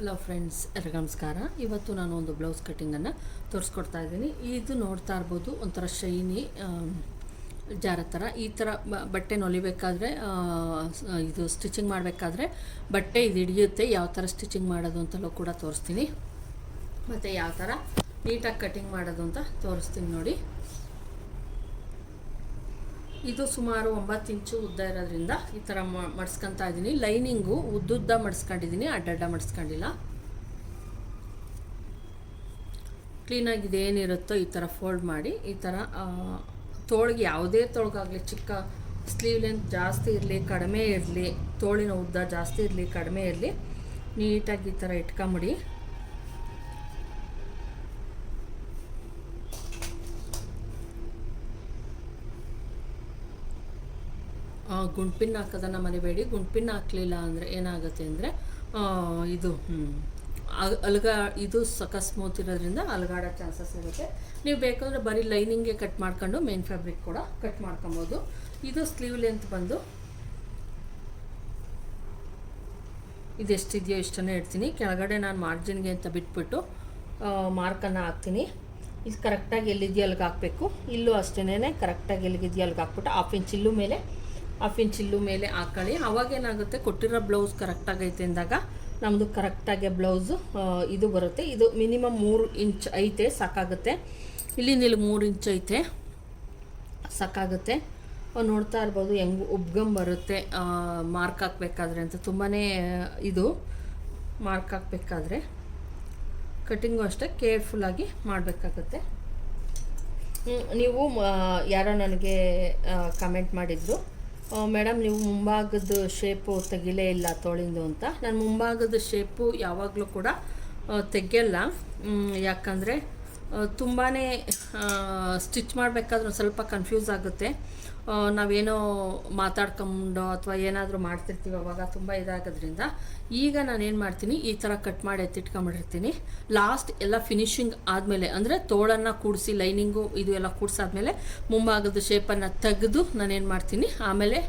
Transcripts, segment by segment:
Hello friends, ಎಲ್ಲರಿಗೂ ನಮಸ್ಕಾರ. ಇವತ್ತು ನಾನು ಒಂದು ಬ್ಲೌಸ್ ಕಟ್ಟಿಂಗನ್ನು ತೋರಿಸ್ಕೊಡ್ತಾ ಇದ್ದೀನಿ. ಇದು ನೋಡ್ತಾ ಇರ್ಬೋದು, ಒಂಥರ ಶೈನಿ ಜಾರ ಥರ. ಈ ಥರ ಬಟ್ಟೆನ ಹೊಲಿಬೇಕಾದ್ರೆ, ಇದು ಸ್ಟಿಚಿಂಗ್ ಮಾಡಬೇಕಾದ್ರೆ ಬಟ್ಟೆ ಇದು ಹಿಡಿಯುತ್ತೆ. ಯಾವ ಥರ ಸ್ಟಿಚಿಂಗ್ ಮಾಡೋದು ಅಂತಲೂ ಕೂಡ ತೋರಿಸ್ತೀನಿ, ಮತ್ತು ಯಾವ ಥರ ನೀಟಾಗಿ ಕಟ್ಟಿಂಗ್ ಮಾಡೋದು ಅಂತ ತೋರಿಸ್ತೀನಿ ನೋಡಿ. ಇದು ಸುಮಾರು 9 ಇಂಚು ಉದ್ದ ಇರೋದ್ರಿಂದ ಈ ಥರ ಮಡ್ಸ್ಕೊತಾ ಇದ್ದೀನಿ. ಲೈನಿಂಗು ಉದ್ದುದ್ದ ಮಡ್ಸ್ಕೊಂಡಿದ್ದೀನಿ, ಅಡ್ಡಡ್ಡ ಮಡ್ಸ್ಕೊಂಡಿಲ್ಲ. ಕ್ಲೀನಾಗಿ ಇದೇನಿರುತ್ತೋ ಈ ಥರ ಫೋಲ್ಡ್ ಮಾಡಿ, ಈ ಥರ ತೋಳಿಗೆ ಯಾವುದೇ ತೋಳಿಗಾಗಲಿ, ಚಿಕ್ಕ ಸ್ಲೀವ್ ಲೆಂತ್ ಜಾಸ್ತಿ ಇರಲಿ ಕಡಿಮೆ ಇರಲಿ, ತೋಳಿನ ಉದ್ದ ಜಾಸ್ತಿ ಇರಲಿ ಕಡಿಮೆ ಇರಲಿ, ನೀಟಾಗಿ ಈ ಥರ ಇಟ್ಕೊಂಬಿಡಿ. ಗುಂಡ್ಪಿನ್ ಹಾಕೋದನ್ನು ಮರಿಬೇಡಿ. ಗುಂಡ್ಪಿನ್ ಹಾಕಲಿಲ್ಲ ಅಂದರೆ ಏನಾಗುತ್ತೆ ಅಂದರೆ ಇದು ಇದು ಸ್ಮೂತ್ ಇರೋದ್ರಿಂದ ಅಲಗಾಡೋ ಚಾನ್ಸಸ್ ಇರುತ್ತೆ. ನೀವು ಬೇಕಂದರೆ ಬರೀ ಲೈನಿಂಗ್ಗೆ ಕಟ್ ಮಾಡ್ಕೊಂಡು ಮೇನ್ ಫ್ಯಾಬ್ರಿಕ್ ಕೂಡ ಕಟ್ ಮಾಡ್ಕೊಬೋದು. ಇದು ಸ್ಲೀವ್ ಲೆಂತ್ ಬಂದು ಇದೆಷ್ಟಿದೆಯೋ ಇಷ್ಟನ್ನೇ ಇಡ್ತೀನಿ. ಕೆಳಗಡೆ ನಾನು ಮಾರ್ಜಿನ್ಗೆ ಅಂತ ಬಿಟ್ಬಿಟ್ಟು ಮಾರ್ಕನ್ನು ಹಾಕ್ತೀನಿ. ಇದು ಕರೆಕ್ಟಾಗಿ ಎಲ್ಲಿದೆಯೋ ಅಲ್ಲಿಗೆ ಹಾಕಬೇಕು. ಇಲ್ಲೂ ಅಷ್ಟೇ ಕರೆಕ್ಟಾಗಿ ಎಲ್ಲಿಗಿದೆಯೋ ಅಲ್ಲಿಗೆ ಹಾಕ್ಬಿಟ್ಟು ಹಾಫ್ ಇಂಚ್ ಇಲ್ಲೂ ಮೇಲೆ ಹಾಕೊಳ್ಳಿ. ಅವಾಗೇನಾಗುತ್ತೆ, ಕೊಟ್ಟಿರೋ ಬ್ಲೌಸ್ ಕರೆಕ್ಟಾಗೈತೆ ಅಂದಾಗ ನಮ್ಮದು ಕರೆಕ್ಟಾಗಿ ಬ್ಲೌಸು ಇದು ಬರುತ್ತೆ. ಇದು ಮಿನಿಮಮ್ 3 ಇಂಚ್ ಐತೆ, ಸಾಕಾಗುತ್ತೆ. ಇಲ್ಲಿಂದ 3 ಇಂಚ್ ಐತೆ, ಸಾಕಾಗುತ್ತೆ. ನೋಡ್ತಾ ಇರ್ಬೋದು ಹೆಂಗೆ ಉಬ್ಗಂಬರುತ್ತೆ ಮಾರ್ಕ್ ಹಾಕಬೇಕಾದ್ರೆ ಅಂತ. ತುಂಬಾ ಇದು ಮಾರ್ಕ್ ಹಾಕಬೇಕಾದ್ರೆ ಕಟ್ಟಿಂಗು ಅಷ್ಟೇ ಕೇರ್ಫುಲ್ಲಾಗಿ ಮಾಡಬೇಕಾಗುತ್ತೆ. ನೀವು ಯಾರೋ ನನಗೆ ಕಮೆಂಟ್ ಮಾಡಿದ್ರು, ಮೇಡಮ್ ನೀವು ಮುಂಭಾಗದ ಶೇಪು ತೆಗಿಲೇ ಇಲ್ಲ ತೋಳಿಂದು ಅಂತ. ನಾನು ಮುಂಭಾಗದ ಶೇಪು ಯಾವಾಗಲೂ ಕೂಡ ತೆಗೆಯಲ್ಲ. ಯಾಕಂದರೆ ತುಂಬಾ ಸ್ಟಿಚ್ ಮಾಡಬೇಕಾದ್ರೂ ಸ್ವಲ್ಪ ಕನ್ಫ್ಯೂಸ್ ಆಗುತ್ತೆ. ನಾವೇನೋ ಮಾತಾಡ್ಕೊಂಡು ಅಥವಾ ಏನಾದರೂ ಮಾಡ್ತಿರ್ತೀವಿ, ಅವಾಗ ತುಂಬ ಇದಾಗೋದ್ರಿಂದ ಈಗ ನಾನೇನು ಮಾಡ್ತೀನಿ, ಈ ಥರ ಕಟ್ ಮಾಡಿ ಎತ್ತಿಟ್ಕೊಂಬಿಟ್ಟಿರ್ತೀನಿ. ಲಾಸ್ಟ್ ಎಲ್ಲ ಫಿನಿಶಿಂಗ್ ಆದಮೇಲೆ, ಅಂದರೆ ತೋಳನ್ನು ಕೂಡಿಸಿ ಲೈನಿಂಗು ಇದು ಎಲ್ಲ ಕೂಡಿಸಾದ್ಮೇಲೆ ಮುಂಭಾಗದ ಶೇಪನ್ನು ತೆಗೆದು ನಾನೇನು ಮಾಡ್ತೀನಿ, ಆಮೇಲೆ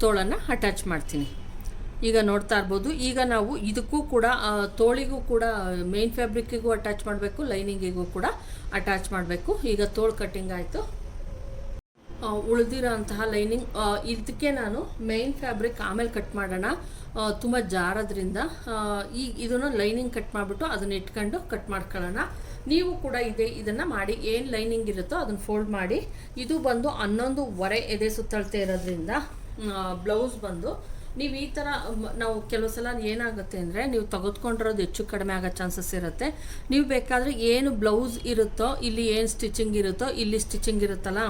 ತೋಳನ್ನು ಅಟ್ಯಾಚ್ ಮಾಡ್ತೀನಿ. ಈಗ ನೋಡ್ತಾ ಇರ್ಬೋದು, ಈಗ ನಾವು ಇದಕ್ಕೂ ಕೂಡ ತೋಳಿಗೂ ಕೂಡ ಮೇನ್ ಫ್ಯಾಬ್ರಿಕ್ಕಿಗೂ ಅಟ್ಯಾಚ್ ಮಾಡಬೇಕು, ಲೈನಿಂಗಿಗೂ ಕೂಡ ಅಟ್ಯಾಚ್ ಮಾಡಬೇಕು. ಈಗ ತೋಳು ಕಟ್ಟಿಂಗ್ ಆಯಿತು. ಉಳಿದಿರೋ ಅಂತಹ ಲೈನಿಂಗ್ ಇದಕ್ಕೆ ನಾನು ಮೇನ್ ಫ್ಯಾಬ್ರಿಕ್ ಆಮೇಲೆ ಕಟ್ ಮಾಡೋಣ, ತುಂಬ ಜಾರೋದ್ರಿಂದ ಇದನ್ನು ಲೈನಿಂಗ್ ಕಟ್ ಮಾಡಿಬಿಟ್ಟು ಅದನ್ನು ಇಟ್ಕೊಂಡು ಕಟ್ ಮಾಡ್ಕೊಳ್ಳೋಣ. ನೀವು ಕೂಡ ಇದನ್ನು ಮಾಡಿ, ಏನು ಲೈನಿಂಗ್ ಇರುತ್ತೋ ಅದನ್ನು ಫೋಲ್ಡ್ ಮಾಡಿ. ಇದು ಬಂದು 11.5 ಎದೆ ಸುತ್ತಳತೆ ಇರೋದ್ರಿಂದ ಬ್ಲೌಸ್ ಬಂದು ನೀವು ಈ ಥರ, ನಾವು ಕೆಲವು ಸಲ ಏನಾಗುತ್ತೆ ಅಂದರೆ ನೀವು ತೆಗೆದುಕೊಂಡಿರೋದು ಹೆಚ್ಚು ಕಡಿಮೆ ಆಗೋ ಚಾನ್ಸಸ್ ಇರುತ್ತೆ. ನೀವು ಬೇಕಾದರೆ ಏನು ಬ್ಲೌಸ್ ಇರುತ್ತೋ, ಇಲ್ಲಿ ಏನು ಸ್ಟಿಚಿಂಗ್ ಇರುತ್ತೋ ಇಲ್ಲಿ ಸ್ಟಿಚಿಂಗ್ ಇರುತ್ತಲ್ಲ,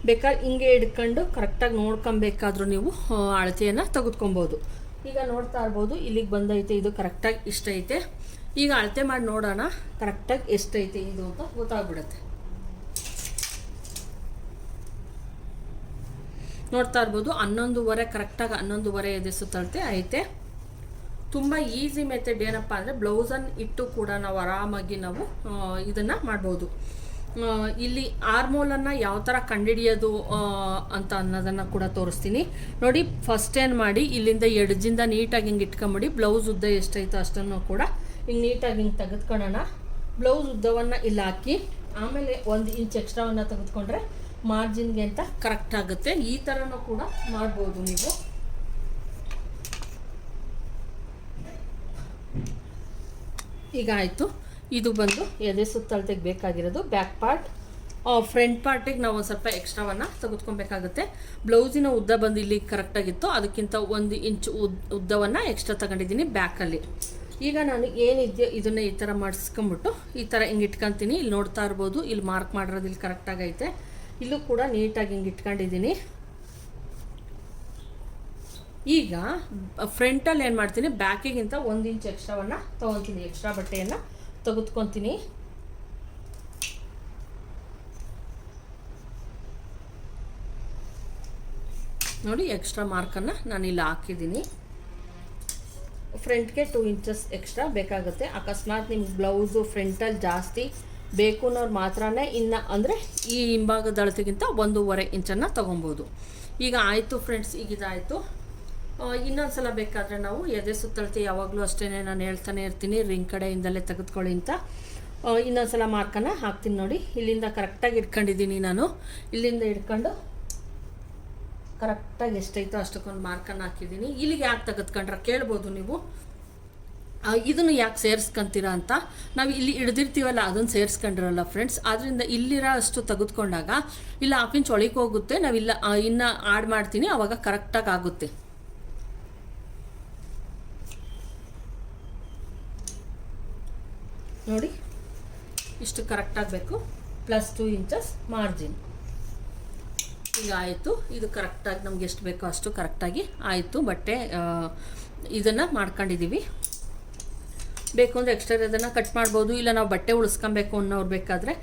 ಬೇಕಾದ್ರೆ ಹಿಂಗೆ ಹಿಡ್ಕೊಂಡು ಕರೆಕ್ಟಾಗಿ ನೋಡ್ಕೊಬೇಕಾದ್ರೂ ನೀವು ಅಳತೆಯನ್ನು ತೆಗೆದುಕೊಬೋದು. ಈಗ ನೋಡ್ತಾ ಇರ್ಬೋದು, ಇಲ್ಲಿಗೆ ಬಂದೈತೆ, ಇದು ಕರೆಕ್ಟಾಗಿ ಇಷ್ಟ ಐತೆ. ಈಗ ಅಳತೆ ಮಾಡಿ ನೋಡೋಣ ಕರೆಕ್ಟಾಗಿ ಎಷ್ಟೈತೆ ಇದು ಅಂತ ಗೊತ್ತಾಗ್ಬಿಡುತ್ತೆ. ನೋಡ್ತಾ ಇರ್ಬೋದು 11.5 ಕರೆಕ್ಟಾಗಿ 11.5 ಎದೆ ಸುತ್ತಳತೆ ಐತೆ. ತುಂಬ ಈಸಿ ಮೆಥಡ್ ಏನಪ್ಪ ಅಂದರೆ, ಬ್ಲೌಸನ್ನು ಇಟ್ಟು ಕೂಡ ನಾವು ಆರಾಮಾಗಿ ನಾವು ಇದನ್ನು ಮಾಡ್ಬೋದು. ಇಲ್ಲಿ ಆರ್ಮೋಲನ್ನು ಯಾವ ಥರ ಕಂಡುಹಿಡಿಯೋದು ಅಂತ ಅನ್ನೋದನ್ನು ಕೂಡ ತೋರಿಸ್ತೀನಿ ನೋಡಿ. ಫಸ್ಟ್ ಏನು ಮಾಡಿ, ಇಲ್ಲಿಂದ ಎಡ್ಜಿಂದ ನೀಟಾಗಿ ಹಿಂಗೆ ಇಟ್ಕೊಂಬಿಡಿ. ಬ್ಲೌಸ್ ಉದ್ದ ಎಷ್ಟೈತೋ ಅಷ್ಟನ್ನು ಕೂಡ ಹಿಂಗೆ ನೀಟಾಗಿ ಹಿಂಗೆ ತೆಗೆದುಕೊಳ್ಳೋಣ. ಬ್ಲೌಸ್ ಉದ್ದವನ್ನು ಇಲ್ಲಿ ಹಾಕಿ ಆಮೇಲೆ 1 ಇಂಚ್ ಎಕ್ಸ್ಟ್ರಾವನ್ನು ತೆಗೆದುಕೊಂಡ್ರೆ ಮಾರ್ಜಿನ್ಗೆ ಅಂತ ಕರೆಕ್ಟ್ ಆಗುತ್ತೆ. ಈ ಥರನೂ ಕೂಡ ಮಾಡ್ಬೋದು ನೀವು. ಈಗ ಆಯಿತು. ಇದು ಬಂದು ಎದೆ ಸುತ್ತಳತೆಗೆ ಬೇಕಾಗಿರೋದು ಬ್ಯಾಕ್ ಪಾರ್ಟ್. ಫ್ರಂಟ್ ಪಾರ್ಟಿಗೆ ನಾವು ಒಂದು ಸ್ವಲ್ಪ ಎಕ್ಸ್ಟ್ರಾವನ್ನು ತೆಗೆದುಕೊಬೇಕಾಗುತ್ತೆ. ಬ್ಲೌಸಿನ ಉದ್ದ ಬಂದು ಇಲ್ಲಿ ಕರೆಕ್ಟಾಗಿತ್ತು, ಅದಕ್ಕಿಂತ 1 ಇಂಚ್ ಉದ್ದವನ್ನು ಎಕ್ಸ್ಟ್ರಾ ತಗೊಂಡಿದ್ದೀನಿ ಬ್ಯಾಕಲ್ಲಿ. ಈಗ ನಾನು ಏನಿದೆಯೋ ಇದನ್ನು ಈ ಥರ ಮಾಡಿಸ್ಕೊಂಬಿಟ್ಟು ಈ ಥರ ಹಿಂಗೆ ಇಟ್ಕೊತೀನಿ. ಇಲ್ಲಿ ನೋಡ್ತಾ ಇರ್ಬೋದು, ಇಲ್ಲಿ ಮಾರ್ಕ್ ಮಾಡಿರೋದು ಇಲ್ಲಿ ಕರೆಕ್ಟಾಗೈತೆ. ಇಲ್ಲೂ ಕೂಡ ನೀಟಾಗಿ ಹಿಂಗೆ ಇಟ್ಕೊಂಡಿದ್ದೀನಿ. ಈಗ ಫ್ರಂಟಲ್ಲಿ ಏನು ಮಾಡ್ತೀನಿ, ಬ್ಯಾಕಿಗಿಂತ 1 ಇಂಚ್ ಎಕ್ಸ್ಟ್ರಾವನ್ನು ತೊಗೊತೀನಿ. ಎಕ್ಸ್ಟ್ರಾ ಬಟ್ಟೆಯನ್ನು ತೆಗೆದುಕೊತೀನಿ. ನೋಡಿ, ಎಕ್ಸ್ಟ್ರಾ ಮಾರ್ಕನ್ನು ನಾನಿಲ್ಲಿ ಹಾಕಿದ್ದೀನಿ. ಫ್ರಂಟ್ಗೆ 2 ಇಂಚಸ್ ಎಕ್ಸ್ಟ್ರಾ ಬೇಕಾಗುತ್ತೆ. ಅಕಸ್ಮಾತ್ ನಿಮ್ಗೆ ಬ್ಲೌಸು ಫ್ರಂಟಲ್ಲಿ ಜಾಸ್ತಿ ಬೇಕು ಅನ್ನೋರು ಮಾತ್ರನೇ ಇನ್ನು ಅಂದರೆ ಈ ಹಿಂಭಾಗದ ಅಳತೆಗಿಂತ 1.5 ಇಂಚನ್ನು ತೊಗೊಬೋದು. ಈಗ ಆಯಿತು ಫ್ರೆಂಡ್ಸ್, ಈಗ ಇದಾಯಿತು. ಇನ್ನೊಂದು ಸಲ ಬೇಕಾದರೆ ನಾವು ಎದೆ ಸುತ್ತಳತೆ ಯಾವಾಗಲೂ ಅಷ್ಟೇ ನಾನು ಹೇಳ್ತಾನೆ ಇರ್ತೀನಿ, ರಿಂಗ್ ಕಡೆಯಿಂದಲೇ ತೆಗೆದುಕೊಳ್ಳಿ ಅಂತ. ಇನ್ನೊಂದು ಸಲ ಮಾರ್ಕನ್ನು ಹಾಕ್ತೀನಿ ನೋಡಿ. ಇಲ್ಲಿಂದ ಕರೆಕ್ಟಾಗಿ ಇಟ್ಕೊಂಡಿದ್ದೀನಿ ನಾನು. ಇಲ್ಲಿಂದ ಇಟ್ಕೊಂಡು ಕರೆಕ್ಟಾಗಿ ಎಷ್ಟೈತೋ ಅಷ್ಟಕ್ಕೊಂದು ಮಾರ್ಕನ್ನು ಹಾಕಿದ್ದೀನಿ. ಇಲ್ಲಿಗೆ ಯಾಕೆ ತೆಗೆದುಕೊಂಡ್ರೆ ಕೇಳ್ಬೋದು ನೀವು, ಇದನ್ನು ಯಾಕೆ ಸೇರಿಸ್ಕೊಂತೀರಾ ಅಂತ. ನಾವು ಇಲ್ಲಿ ಹಿಡ್ದಿರ್ತೀವಲ್ಲ ಅದನ್ನು ಸೇರಿಸ್ಕೊಂಡಿರಲ್ಲ ಫ್ರೆಂಡ್ಸ್. ಆದ್ದರಿಂದ ಇಲ್ಲಿರೋ ಅಷ್ಟು ತೆಗೆದುಕೊಂಡಾಗ ಇಲ್ಲ 1/2 ಇಂಚ್ ಒಳಗೆ ಹೋಗುತ್ತೆ, ನಾವಿಲ್ಲ ಇನ್ನು ಆಡ್ ಮಾಡ್ತೀನಿ, ಆವಾಗ ಕರೆಕ್ಟಾಗಿ ಆಗುತ್ತೆ. ನೋಡಿ ಇಷ್ಟು ಕರೆಕ್ಟಾಗಬೇಕು. +2 ಇಂಚಸ್ ಮಾರ್ಜಿನ್ ಈಗ ಆಯಿತು. ಇದು ಕರೆಕ್ಟಾಗಿ ನಮ್ಗೆ ಎಷ್ಟು ಬೇಕೋ ಅಷ್ಟು ಕರೆಕ್ಟಾಗಿ ಆಯಿತು. ಬಟ್ಟೆ ಇದನ್ನು ಮಾಡ್ಕೊಂಡಿದ್ದೀವಿ. ಬೇಕು ಅಂದರೆ ಎಕ್ಸ್ಟ್ರಾ ಅದನ್ನು ಕಟ್ ಮಾಡ್ಬೋದು, ಇಲ್ಲ ನಾವು ಬಟ್ಟೆ ಉಳಿಸ್ಕೊಬೇಕು ಅನ್ನೋರು ಬೇಕಾದರೆ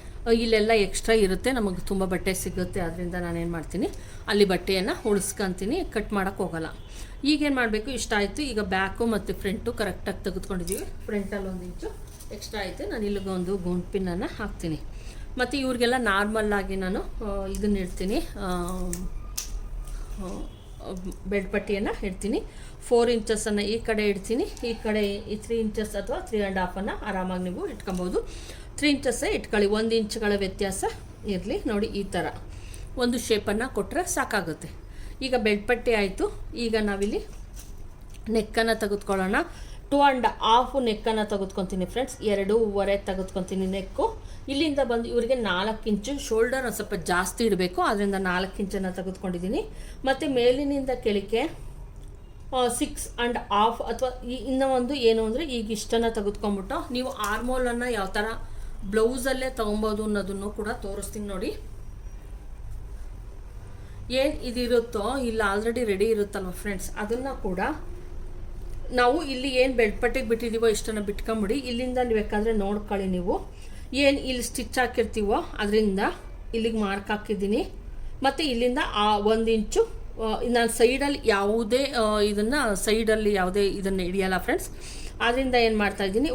ಇಲ್ಲೆಲ್ಲ ಎಕ್ಸ್ಟ್ರಾ ಇರುತ್ತೆ, ನಮಗೆ ತುಂಬ ಬಟ್ಟೆ ಸಿಗುತ್ತೆ. ಆದ್ದರಿಂದ ನಾನೇನು ಮಾಡ್ತೀನಿ, ಅಲ್ಲಿ ಬಟ್ಟೆಯನ್ನು ಉಳಿಸ್ಕೊತೀನಿ, ಕಟ್ ಮಾಡೋಕ್ಕೆ ಹೋಗಲ್ಲ. ಈಗೇನು ಮಾಡಬೇಕು, ಇಷ್ಟ ಆಯಿತು. ಈಗ ಬ್ಯಾಕು ಮತ್ತು ಫ್ರಂಟು ಕರೆಕ್ಟಾಗಿ ತೆಗೆದುಕೊಂಡಿದ್ದೀವಿ. ಫ್ರಂಟಲ್ಲಿ 1 ಇಂಚು ಎಕ್ಸ್ಟ್ರಾ ಆಯಿತು. ನಾನು ಇಲ್ಲಿಗೆ ಒಂದು ಗೌನ್ ಪಿನ್ನನ್ನು ಹಾಕ್ತೀನಿ. ಮತ್ತು ಇವ್ರಿಗೆಲ್ಲ ನಾರ್ಮಲ್ಲಾಗಿ ನಾನು ಇದನ್ನ ಇಡ್ತೀನಿ, ಬೆಡ್ ಪಟ್ಟಿಯನ್ನು ಇಡ್ತೀನಿ. 4 ಇಂಚಸನ್ನು ಈ ಕಡೆ ಇಡ್ತೀನಿ, ಈ ಕಡೆ ಈ 3 ಇಂಚಸ್ ಅಥವಾ 3.5 ಆರಾಮಾಗಿ ನೀವು ಇಟ್ಕೊಬೋದು. 3 ಇಂಚಸ್ಸೇ ಇಟ್ಕೊಳ್ಳಿ, 1 ಇಂಚ್ಗಳ ವ್ಯತ್ಯಾಸ ಇರಲಿ. ನೋಡಿ ಈ ಥರ ಒಂದು ಶೇಪನ್ನು ಕೊಟ್ಟರೆ ಸಾಕಾಗುತ್ತೆ. ಈಗ ಬೆಡ್ ಪಟ್ಟಿ ಆಯಿತು. ಈಗ ನಾವಿಲ್ಲಿ ನೆಕ್ಕನ್ನು ತೆಗೆದುಕೊಳ್ಳೋಣ. 2.5 ನೆಕ್ಕನ್ನು ತೆಗೆದುಕೊತೀನಿ ಫ್ರೆಂಡ್ಸ್. 2.5 ತೆಗೆದುಕೊತೀನಿ ನೆಕ್ಕು. ಇಲ್ಲಿಂದ ಬಂದು ಇವರಿಗೆ 4 ಇಂಚು ಶೋಲ್ಡರ್ ಒಂದು ಸ್ವಲ್ಪ ಜಾಸ್ತಿ ಇಡಬೇಕು, ಆದ್ದರಿಂದ 4 ಇಂಚನ್ನು ತೆಗೆದುಕೊಂಡಿದ್ದೀನಿ. ಮತ್ತು ಮೇಲಿನಿಂದ ಕೆಳಗೆ 6.5 ಅಥವಾ ಇನ್ನೂ ಒಂದು ಏನು ಅಂದರೆ ಈಗ ಇಷ್ಟನ್ನು ತೆಗೆದುಕೊಂಡ್ಬಿಟ್ಟು ನೀವು ಆರ್ಮೋಲನ್ನು ಯಾವ ಥರ ಬ್ಲೌಸಲ್ಲೇ ತೊಗೊಬೋದು ಅನ್ನೋದನ್ನು ಕೂಡ ತೋರಿಸ್ತೀನಿ ನೋಡಿ. ಏನು ಇದಿರುತ್ತೋ ಇಲ್ಲ ಆಲ್ರೆಡಿ ರೆಡಿ ಇರುತ್ತಲ್ವ ಫ್ರೆಂಡ್ಸ್, ಅದನ್ನು ಕೂಡ ನಾವು ಇಲ್ಲಿ ಏನು ಬೆಡ್ ಪಟ್ಟಿಗೆ ಬಿಟ್ಟಿದ್ದೀವೋ ಇಷ್ಟನ್ನು ಬಿಟ್ಕೊಂಬಿಡಿ. ಇಲ್ಲಿಂದ ಬೇಕಾದರೆ ನೋಡ್ಕೊಳ್ಳಿ ನೀವು, ಏನು ಇಲ್ಲಿ ಸ್ಟಿಚ್ ಹಾಕಿರ್ತೀವೋ ಅದರಿಂದ ಇಲ್ಲಿಗೆ ಮಾರ್ಕ್ ಹಾಕಿದ್ದೀನಿ. ಮತ್ತು ಇಲ್ಲಿಂದ 1 ಇಂಚು ನಾನು ಸೈಡಲ್ಲಿ ಯಾವುದೇ ಸೈಡಲ್ಲಿ ಯಾವುದೇ ಇದನ್ನು ಹಿಡಿಯಲ್ಲ ಫ್ರೆಂಡ್ಸ್. ಆದ್ದರಿಂದ ಏನು ಮಾಡ್ತಾಯಿದ್ದೀನಿ,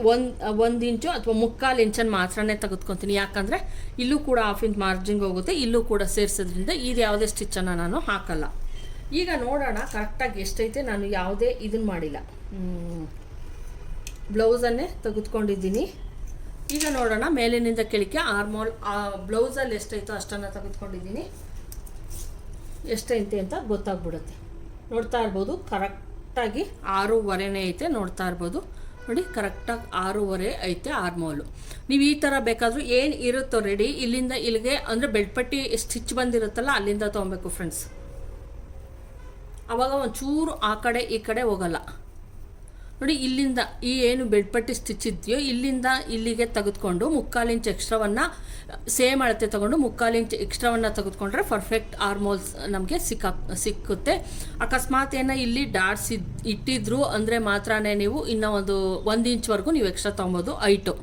1 ಇಂಚು ಅಥವಾ 3/4 ಇಂಚನ್ನು ಮಾತ್ರನೇ ತೆಗೆದುಕೊತೀನಿ. ಯಾಕಂದರೆ ಇಲ್ಲೂ ಕೂಡ 1/2 ಇಂಚ್ ಮಾರ್ಜಿನ್ಗೆ ಹೋಗುತ್ತೆ, ಇಲ್ಲೂ ಕೂಡ ಸೇರಿಸೋದ್ರಿಂದ ಇದು ಯಾವುದೇ ಸ್ಟಿಚ್ಚನ್ನು ನಾನು ಹಾಕಲ್ಲ. ಈಗ ನೋಡೋಣ ಕರೆಕ್ಟಾಗಿ ಎಷ್ಟೈತೆ. ನಾನು ಯಾವುದೇ ಇದನ್ನು ಮಾಡಿಲ್ಲ, ಬ್ಲೌಸನ್ನೇ ತೆಗೆದುಕೊಂಡಿದ್ದೀನಿ. ಈಗ ನೋಡೋಣ ಮೇಲಿನಿಂದ ಕೆಳಕ್ಕೆ ಆರ್ಮೋಲ್ ಬ್ಲೌಸಲ್ಲಿ ಎಷ್ಟೈತೋ ಅಷ್ಟನ್ನು ತೆಗೆದುಕೊಂಡಿದ್ದೀನಿ. ಎಷ್ಟೈತೆ ಅಂತ ಗೊತ್ತಾಗ್ಬಿಡುತ್ತೆ. ನೋಡ್ತಾ ಇರ್ಬೋದು ಕರೆಕ್ಟಾಗಿ 6.5 ಐತೆ. ನೋಡ್ತಾ ಇರ್ಬೋದು ನೋಡಿ, ಕರೆಕ್ಟಾಗಿ 6.5 ಐತೆ ಆರ್ಮೋಲು. ನೀವು ಈ ಥರ ಬೇಕಾದರೂ ಏನು ಇರುತ್ತೋ ರೆಡಿ, ಇಲ್ಲಿಂದ ಇಲ್ಲಿಗೆ ಅಂದರೆ ಬೆಡ್ ಪಟ್ಟಿ ಸ್ಟಿಚ್ ಬಂದಿರುತ್ತಲ್ಲ ಅಲ್ಲಿಂದ ತೊಗೊಬೇಕು ಫ್ರೆಂಡ್ಸ್. ಆವಾಗ ಒಂಚೂರು ಆ ಕಡೆ ಈ ಕಡೆ ಹೋಗಲ್ಲ ನೋಡಿ. ಇಲ್ಲಿಂದ ಈ ಏನು ಬೆಡ್ ಪಟ್ಟಿ ಸ್ಟಿಚ್ ಇದೆಯೋ ಇಲ್ಲಿಂದ ಇಲ್ಲಿಗೆ ತೆಗೆದುಕೊಂಡು 3/4 ಇಂಚ್ ಎಕ್ಸ್ಟ್ರಾವನ್ನು ಸೇಮ್ ಅಳತೆ ತೊಗೊಂಡು 3/4 ಇಂಚ್ ಎಕ್ಸ್ಟ್ರಾವನ್ನು ತೆಗೆದುಕೊಂಡ್ರೆ ಪರ್ಫೆಕ್ಟ್ ಆರ್ಮೋಲ್ಸ್ ನಮಗೆ ಸಿಕ್ಕುತ್ತೆ. ಅಕಸ್ಮಾತ್ ಏನೋ ಇಲ್ಲಿ ಡಾಟ್ಸ್ ಇಟ್ಟಿದ್ರು ಅಂದರೆ ಮಾತ್ರನೇ ನೀವು ಇನ್ನೂ 1 ಇಂಚ್ವರೆಗೂ ನೀವು ಎಕ್ಸ್ಟ್ರಾ ತೊಗೊಬೋದು ಹೈಟು.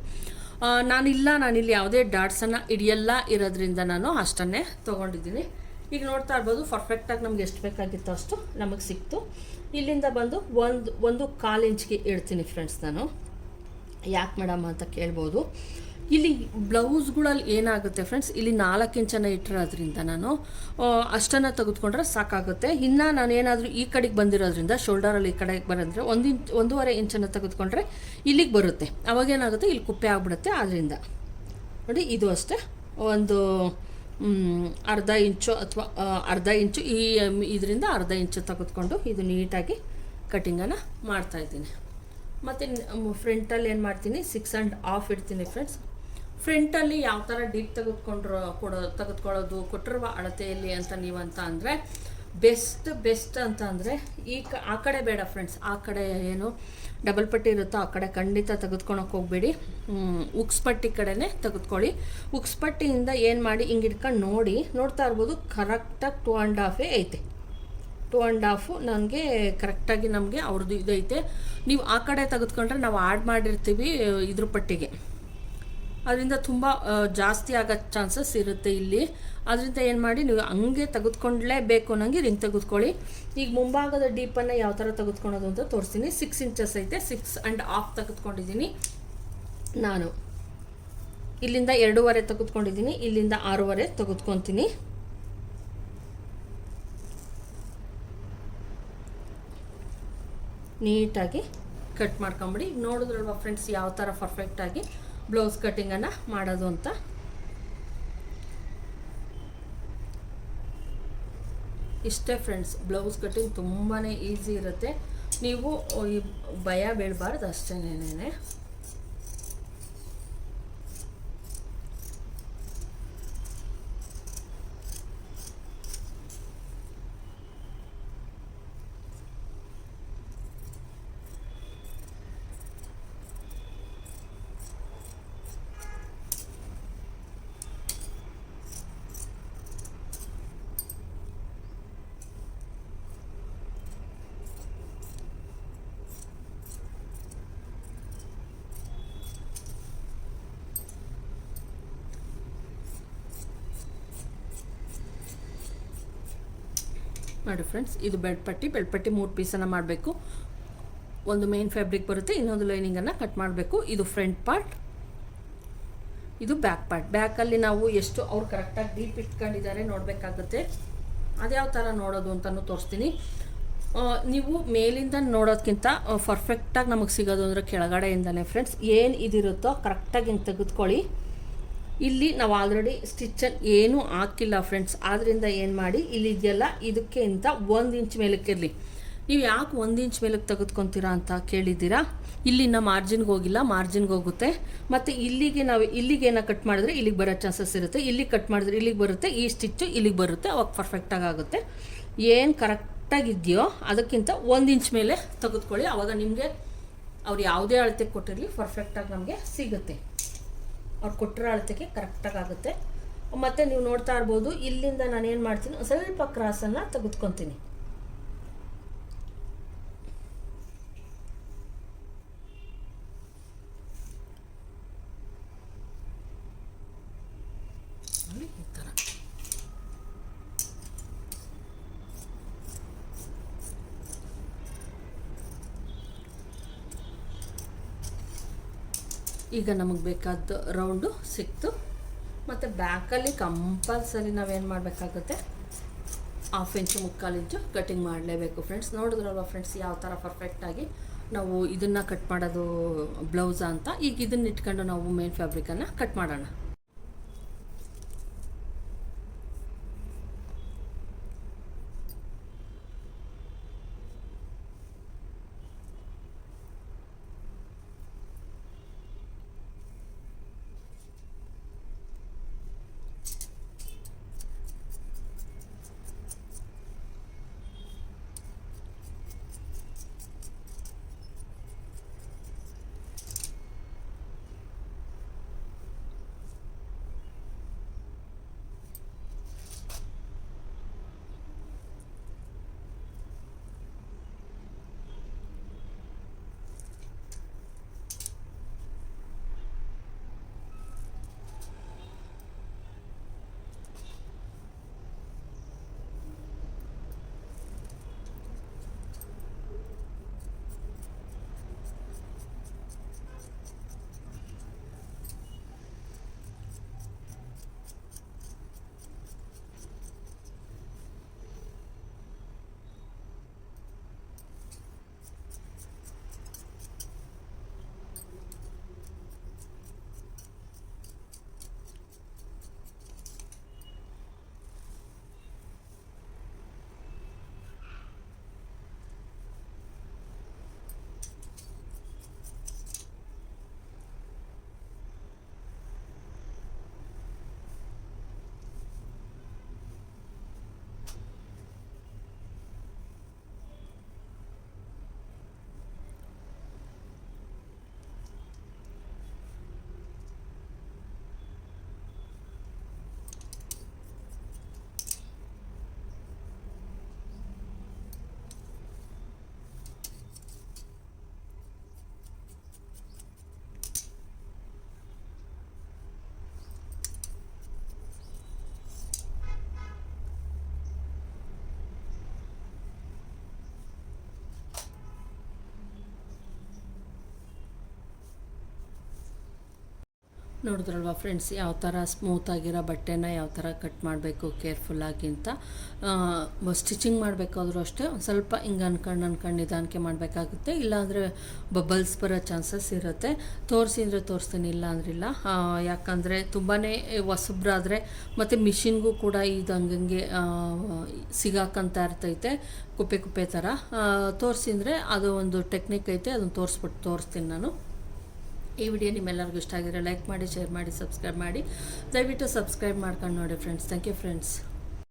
ನಾನಿಲ್ಲಿ ಯಾವುದೇ ಡಾಟ್ಸನ್ನು ಹಿಡಿಯಲ್ಲ ಇರೋದ್ರಿಂದ ನಾನು ಅಷ್ಟನ್ನೇ ತೊಗೊಂಡಿದ್ದೀನಿ. ಈಗ ನೋಡ್ತಾ ಇರ್ಬೋದು ಪರ್ಫೆಕ್ಟಾಗಿ ನಮ್ಗೆ ಎಷ್ಟು ಬೇಕಾಗಿತ್ತು ಅಷ್ಟು ನಮಗೆ ಸಿಕ್ತು. ಇಲ್ಲಿಂದ ಬಂದು 1.25 ಇಂಚ್ಗೆ ಇಡ್ತೀನಿ ಫ್ರೆಂಡ್ಸ್ ನಾನು. ಯಾಕೆ ಮೇಡಮ್ ಅಂತ ಕೇಳ್ಬೋದು. ಇಲ್ಲಿ ಬ್ಲೌಸ್ಗಳಲ್ಲಿ ಏನಾಗುತ್ತೆ ಫ್ರೆಂಡ್ಸ್, ಇಲ್ಲಿ 4 ಇಂಚನ್ನು ಇಟ್ಟಿರೋದ್ರಿಂದ ನಾನು ಅಷ್ಟನ್ನು ತೆಗೆದುಕೊಂಡ್ರೆ ಸಾಕಾಗುತ್ತೆ. ಇನ್ನು ನಾನು ಏನಾದರೂ ಈ ಕಡೆಗೆ ಬಂದಿರೋದ್ರಿಂದ ಶೋಲ್ಡರಲ್ಲಿ ಈ ಕಡೆಗೆ ಬರೋದ್ರೆ 1.5 ಇಂಚನ್ನು ತೆಗೆದುಕೊಂಡ್ರೆ ಇಲ್ಲಿಗೆ ಬರುತ್ತೆ. ಅವಾಗೇನಾಗುತ್ತೆ, ಇಲ್ಲಿ ಕುಪ್ಪೆ ಆಗಿಬಿಡುತ್ತೆ. ಆದ್ದರಿಂದ ನೋಡಿ ಇದು ಅಷ್ಟೇ ಒಂದು ಅರ್ಧ ಇಂಚು ಅಥವಾ ಅರ್ಧ ಇಂಚು ಇದರಿಂದ ಅರ್ಧ ಇಂಚು ತೆಗೆದುಕೊಂಡು ಇದು ನೀಟಾಗಿ ಕಟ್ಟಿಂಗನ್ನು ಮಾಡ್ತಾಯಿದ್ದೀನಿ. ಮತ್ತು ಫ್ರಂಟಲ್ಲಿ ಏನು ಮಾಡ್ತೀನಿ, 6.5 ಇಡ್ತೀನಿ ಫ್ರೆಂಡ್ಸ್. ಫ್ರಂಟಲ್ಲಿ ಯಾವ ಥರ ಡೀಪ್ ತೆಗೆದುಕೊಳ್ಳೋದು ಕೊಟ್ಟಿರುವ ಅಳತೆಯಲ್ಲಿ ಅಂತ ನೀವಂತ ಅಂದರೆ ಬೆಸ್ಟ್ ಅಂತ ಅಂದರೆ ಆ ಕಡೆ ಬೇಡ ಫ್ರೆಂಡ್ಸ್. ಆ ಕಡೆ ಏನು ಡಬಲ್ ಪಟ್ಟಿ ಇರುತ್ತೋ ಆ ಕಡೆ ಖಂಡಿತ ತೆಗೆದುಕೊಳಕ್ಕೆ ಹೋಗಬೇಡಿ. ಉಕ್ಸ್ ಪಟ್ಟಿ ಕಡೆನೇ ತೆಗೆದುಕೊಳ್ಳಿ. ಉಕ್ಸ್ ಪಟ್ಟಿಯಿಂದ ಏನು ಮಾಡಿ ಹಿಂಗೆ ಇಟ್ಕೊಂಡು ನೋಡ್ತಾ ಇರ್ಬೋದು ಕರೆಕ್ಟಾಗಿ 2.5 ಐತೆ. 2.5 ನನಗೆ ಕರೆಕ್ಟಾಗಿ ನಮಗೆ ಅವ್ರದ್ದು ಇದೈತೆ. ನೀವು ಆ ಕಡೆ ತೆಗೆದುಕೊಂಡ್ರೆ ನಾವು ಆ್ಯಡ್ ಮಾಡಿರ್ತೀವಿ ಇದ್ರ ಪಟ್ಟಿಗೆ, ಅದರಿಂದ ತುಂಬ ಜಾಸ್ತಿ ಆಗೋ ಚಾನ್ಸಸ್ ಇರುತ್ತೆ ಇಲ್ಲಿ. ಅದರಿಂದ ಏನು ಮಾಡಿ ನೀವು ಹಂಗೆ ತೆಗೆದುಕೊಂಡ್ಲೇಬೇಕು ನನಗೆ ರಿಂಗ್ ತೆಗೆದುಕೊಳ್ಳಿ. ಈಗ ಮುಂಭಾಗದ ಡೀಪನ್ನು ಯಾವ ಥರ ತೆಗೆದುಕೊಳ್ಳೋದು ಅಂತ ತೋರಿಸ್ತೀನಿ. 6 ಇಂಚಸ್ ಐತೆ, 6.5 ತೆಗೆದುಕೊಂಡಿದ್ದೀನಿ ನಾನು. ಇಲ್ಲಿಂದ 2.5 ತೆಗೆದುಕೊಂಡಿದ್ದೀನಿ, ಇಲ್ಲಿಂದ 6.5 ತೆಗೆದುಕೊತೀನಿ. ನೀಟಾಗಿ ಕಟ್ ಮಾಡ್ಕೊಂಬಿಡಿ. ನೋಡಿದ್ರಲ್ವ ಫ್ರೆಂಡ್ಸ್ ಯಾವ ಥರ ಪರ್ಫೆಕ್ಟಾಗಿ ಬ್ಲೌಸ್ ಕಟ್ಟಿಂಗನ್ನು ಮಾಡೋದು ಅಂತ. ಇಷ್ಟೇ ಫ್ರೆಂಡ್ಸ್, ಬ್ಲೌಸ್ ಕಟ್ಟಿಂಗ್ ತುಂಬಾ ಈಸಿ ಇರುತ್ತೆ. ನೀವು ಭಯ ಬೀಳಬಾರ್ದು ಅಷ್ಟೇನೇನೆ. ನೋಡಿ ಫ್ರೆಂಡ್ಸ್, ಇದು ಬೆಡ್ ಪಟ್ಟಿ 3 ಪೀಸನ್ನು ಮಾಡಬೇಕು. ಒಂದು ಮೇನ್ ಫ್ಯಾಬ್ರಿಕ್ ಬರುತ್ತೆ, ಇನ್ನೊಂದು ಲೈನಿಂಗನ್ನು ಕಟ್ ಮಾಡಬೇಕು. ಇದು ಫ್ರಂಟ್ ಪಾರ್ಟ್, ಇದು ಬ್ಯಾಕ್ ಪಾರ್ಟ್. ಬ್ಯಾಕಲ್ಲಿ ನಾವು ಎಷ್ಟು ಅವ್ರು ಕರೆಕ್ಟಾಗಿ ಡೀಪ್ ಇಟ್ಕೊಂಡಿದ್ದಾರೆ ನೋಡಬೇಕಾಗುತ್ತೆ. ಅದ್ಯಾವ ಥರ ನೋಡೋದು ಅಂತಲೂ ತೋರಿಸ್ತೀನಿ. ನೀವು ಮೇಲಿಂದ ನೋಡೋದಕ್ಕಿಂತ ಪರ್ಫೆಕ್ಟಾಗಿ ನಮಗೆ ಸಿಗೋದು ಅಂದರೆ ಕೆಳಗಡೆಯಿಂದಲೇ ಫ್ರೆಂಡ್ಸ್. ಏನು ಇದಿರುತ್ತೋ ಕರೆಕ್ಟಾಗಿ ಹಿಂಗೆ ತೆಗೆದುಕೊಳ್ಳಿ. ಇಲ್ಲಿ ನಾವು ಆಲ್ರೆಡಿ ಸ್ಟಿಚ್ಚನ್ನು ಏನೂ ಹಾಕಿಲ್ಲ ಫ್ರೆಂಡ್ಸ್. ಆದ್ದರಿಂದ ಏನು ಮಾಡಿ, ಇಲ್ಲಿ ಇದೆಯಲ್ಲ ಇದಕ್ಕೆ ಅಂತ 1 ಇಂಚ್ ಮೇಲಕ್ಕೆ ಇರಲಿ. ನೀವು ಯಾಕೆ 1 ಇಂಚ್ ಮೇಲಕ್ಕೆ ತೆಗೆದುಕೊತೀರಾ ಅಂತ ಕೇಳಿದ್ದೀರಾ. ಇಲ್ಲಿನ ಮಾರ್ಜಿನ್ಗೆ ಹೋಗಿಲ್ಲ, ಮಾರ್ಜಿನ್ಗೆ ಹೋಗುತ್ತೆ. ಮತ್ತು ಇಲ್ಲಿಗೆ ನಾವು ಇಲ್ಲಿಗೇನ ಕಟ್ ಮಾಡಿದ್ರೆ ಇಲ್ಲಿಗೆ ಬರೋ ಚಾನ್ಸಸ್ ಇರುತ್ತೆ. ಇಲ್ಲಿಗೆ ಕಟ್ ಮಾಡಿದ್ರೆ ಇಲ್ಲಿಗೆ ಬರುತ್ತೆ, ಈ ಸ್ಟಿಚ್ಚು ಇಲ್ಲಿಗೆ ಬರುತ್ತೆ, ಅವಾಗ ಪರ್ಫೆಕ್ಟಾಗಿ ಆಗುತ್ತೆ. ಏನು ಕರೆಕ್ಟಾಗಿದೆಯೋ ಅದಕ್ಕಿಂತ 1 ಇಂಚ್ ಮೇಲೆ ತೆಗೆದುಕೊಳ್ಳಿ. ಆವಾಗ ನಿಮಗೆ ಅವ್ರು ಯಾವುದೇ ಅಳತೆ ಕೊಟ್ಟಿರಲಿ ಪರ್ಫೆಕ್ಟಾಗಿ ನಮಗೆ ಸಿಗುತ್ತೆ. ಅವ್ರು ಕೊಟ್ಟಿರೋ ಅಳತೆಗೆ ಕರೆಕ್ಟಾಗಿ ಆಗುತ್ತೆ. ಮತ್ತು ನೀವು ನೋಡ್ತಾ ಇರ್ಬೋದು, ಇಲ್ಲಿಂದ ನಾನು ಏನು ಮಾಡ್ತೀನಿ, ಸ್ವಲ್ಪ ಕ್ರಾಸನ್ನು ತೆಗೆದುಕೊತೀನಿ. ಈ ಥರ ಈಗ ನಮಗೆ ಬೇಕಾದ ರೌಂಡು ಸಿಕ್ತು. ಮತ್ತು ಬ್ಯಾಕಲ್ಲಿ ಕಂಪಲ್ಸರಿ ನಾವೇನು ಮಾಡಬೇಕಾಗುತ್ತೆ, 1/2 ಇಂಚು 3/4 ಇಂಚು ಕಟಿಂಗ್ ಮಾಡಲೇಬೇಕು ಫ್ರೆಂಡ್ಸ್. ನೋಡಿದ್ರಲ್ವ ಫ್ರೆಂಡ್ಸ್ ಯಾವ ಥರ ಪರ್ಫೆಕ್ಟಾಗಿ ನಾವು ಇದನ್ನು ಕಟ್ ಮಾಡೋದು ಬ್ಲೌಸಾ ಅಂತ. ಈಗ ಇದನ್ನ ಇಟ್ಕೊಂಡು ನಾವು ಮೇನ್ ಫ್ಯಾಬ್ರಿಕನ್ನು ಕಟ್ ಮಾಡೋಣ. ನೋಡಿದ್ರಲ್ವ ಫ್ರೆಂಡ್ಸ್, ಯಾವ ಥರ ಸ್ಮೂತಾಗಿರೋ ಬಟ್ಟೆನ ಯಾವ ಥರ ಕಟ್ ಮಾಡಬೇಕು ಕೇರ್ಫುಲ್ಲಾಗಿ ಅಂತ. ಸ್ಟಿಚಿಂಗ್ ಮಾಡಬೇಕಾದ್ರೂ ಅಷ್ಟೇ ಒಂದು ಸ್ವಲ್ಪ ಹಿಂಗೆ ಅನ್ಕೊಂಡು ನಿಧಾನಕ್ಕೆ ಮಾಡಬೇಕಾಗುತ್ತೆ, ಇಲ್ಲಾಂದರೆ ಬಬಲ್ಸ್ ಬರೋ ಚಾನ್ಸಸ್ ಇರುತ್ತೆ. ತೋರಿಸಿದ್ರೆ ತೋರಿಸ್ತೀನಿ, ಇಲ್ಲ ಅಂದ್ರಿಲ್ಲ. ಯಾಕಂದರೆ ತುಂಬಾ ಹೊಸಬ್ರಾದರೆ ಮತ್ತು ಮಿಷಿನ್ಗೂ ಕೂಡ ಇದು ಹಂಗಂಗೆ ಸಿಗಾಕಂತ ಇರ್ತೈತೆ, ಕುಪ್ಪೆ ಥರ. ತೋರಿಸಿದ್ರೆ ಅದು ಒಂದು ಟೆಕ್ನಿಕ್ ಐತೆ, ಅದನ್ನು ತೋರಿಸ್ತೀನಿ ನಾನು. ಈ ವಿಡಿಯೋ ನಿಮ್ಮೆಲ್ಲರಿಗೂ ಇಷ್ಟ ಆಗಿದ್ರೆ ಲೈಕ್ ಮಾಡಿ, ಶೇರ್ ಮಾಡಿ, ಸಬ್ಸ್ಕ್ರೈಬ್ ಮಾಡಿ. ದಯವಿಟ್ಟು ಸಬ್ಸ್ಕ್ರೈಬ್ ಮಾಡ್ಕೊಂಡು ನೋಡಿ ಫ್ರೆಂಡ್ಸ್. Thank you friends.